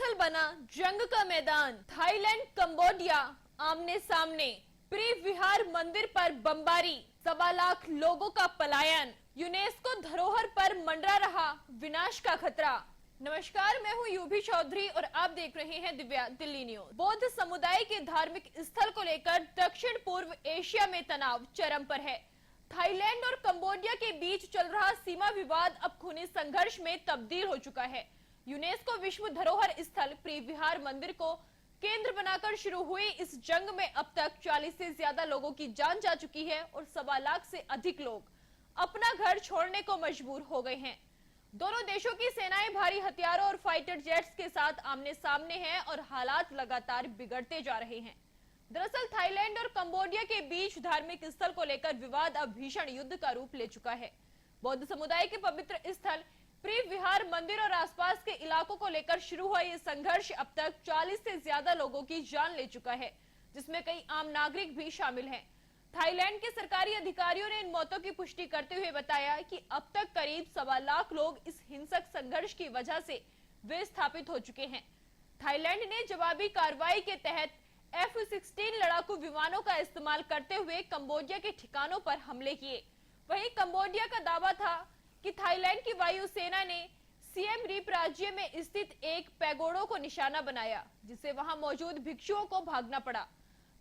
स्थल बना जंग का मैदान। थाईलैंड कंबोडिया आमने सामने। प्री विहार मंदिर पर बमबारी, 1.25 लाख लोगों का पलायन। यूनेस्को धरोहर पर मंडरा रहा विनाश का खतरा। नमस्कार, मैं हूं यूभी चौधरी और आप देख रहे हैं दिव्या दिल्ली न्यूज। बौद्ध समुदाय के धार्मिक स्थल को लेकर दक्षिण पूर्व एशिया में तनाव चरम पर है। थाईलैंड और कंबोडिया के बीच चल रहा सीमा विवाद अब खूनी संघर्ष में तब्दील हो चुका है। यूनेस्को विश्व धरोहर स्थल प्री विहार मंदिर को केंद्र बनाकर शुरू हुई इस जंग में अब तक 40 से ज्यादा लोगों की जान जा चुकी है और 1.25 लाख से अधिक लोग अपना घर छोड़ने को मजबूर हो गए हैं। दोनों देशों की सेनाएं भारी हथियारों और फाइटर जेट्स के साथ आमने सामने हैं और हालात लगातार बिगड़ते जा रहे हैं। दरअसल थाईलैंड और कंबोडिया के बीच धार्मिक स्थल को लेकर विवाद अब भीषण युद्ध का रूप ले चुका है। बौद्ध समुदाय के पवित्र स्थल प्री विहार मंदिर और आसपास के इलाकों को लेकर शुरू हुआ ये संघर्ष अब तक 40 से ज्यादा लोगों की जान ले चुका है, जिसमें कई आम नागरिक भी शामिल हैं। थाईलैंड के सरकारी अधिकारियों ने इन मौतों की पुष्टि करते हुए बताया कि अब तक करीब 1.25 लाख लोग इस हिंसक संघर्ष की वजह से विस्थापित हो चुके हैं। थाईलैंड ने जवाबी कार्रवाई के तहत F-16 लड़ाकू विमानों का इस्तेमाल करते हुए कंबोडिया के ठिकानों पर हमले किए। वहीं कंबोडिया का दावा था कि थाईलैंड की वायुसेना ने सिएम रीप राज्य में स्थित एक पैगोडा को निशाना बनाया, जिससे वहां मौजूद भिक्षुओं को भागना पड़ा।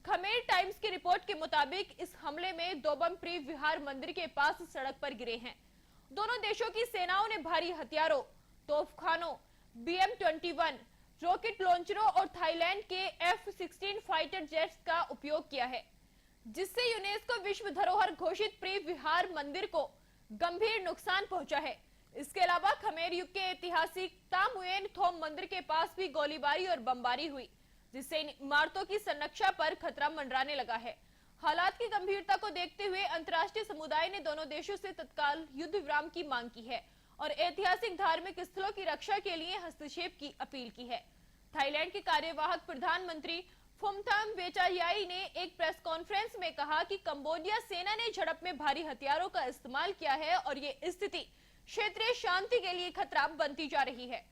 खमेर टाइम्स की रिपोर्ट के मुताबिक इस हमले में 2 बम प्री विहार मंदिर के पास सड़क पर गिरे हैं। दोनों देशों की सेनाओं ने भारी हथियारों, तोपखानों, BM-21 रॉकेट लॉन्चरों और थाईलैंड के F-16 फाइटर जेट्स का उपयोग किया है, जिससे यूनेस्को विश्व धरोहर घोषित प्री विहार मंदिर को गंभीर नुकसान पहुंचा है। इसके अलावा खमेर युग के ऐतिहासिक तामुएन थोम मंदिर के पास भी गोलीबारी और बमबारी हुई, जिससे इन इमारतों की संरक्षा पर खतरा मंडराने लगा है। हालात की गंभीरता को देखते हुए अंतर्राष्ट्रीय समुदाय ने दोनों देशों से तत्काल युद्ध विराम की मांग की है और ऐतिहासिक धार्मिक स्थलों की रक्षा के लिए हस्तक्षेप की अपील की है। थाईलैंड के कार्यवाहक प्रधानमंत्री फुमथाम वेचायाई ने एक प्रेस कॉन्फ्रेंस में कहा कि कंबोडिया सेना ने झड़प में भारी हथियारों का इस्तेमाल किया है और ये स्थिति क्षेत्रीय शांति के लिए खतरा बनती जा रही है।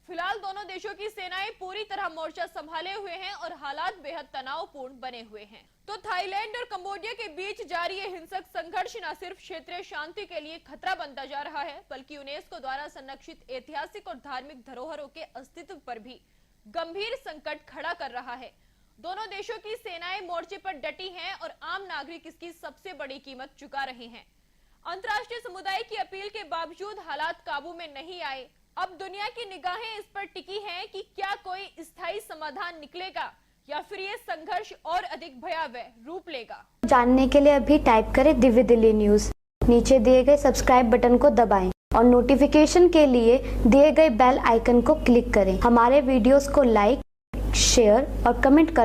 फिलहाल दोनों देशों की सेनाएं पूरी तरह मोर्चा संभाले हुए हैं और हालात बेहद तनावपूर्ण बने हुए हैं। तो थाईलैंड और कंबोडिया के बीच जारी ये हिंसक संघर्ष न सिर्फ क्षेत्रीय शांति के लिए खतरा बनता जा रहा है, बल्कि यूनेस्को द्वारा संरक्षित ऐतिहासिक और धार्मिक धरोहरों के अस्तित्व पर भी गंभीर संकट खड़ा कर रहा है। दोनों देशों की सेनाएं मोर्चे पर डटी हैं और आम नागरिक इसकी सबसे बड़ी कीमत चुका रहे हैं। अंतर्राष्ट्रीय समुदाय की अपील के बावजूद हालात काबू में नहीं आए। अब दुनिया की निगाहें इस पर टिकी हैं कि क्या कोई स्थायी समाधान निकलेगा या फिर ये संघर्ष और अधिक भयावह रूप लेगा। जानने के लिए अभी टाइप करें दिव्य दिल्ली न्यूज। नीचे दिए गए सब्सक्राइब बटन को दबाएं और नोटिफिकेशन के लिए दिए गए बेल आइकन को क्लिक करें। हमारे वीडियोस को लाइक, शेयर और कमेंट कर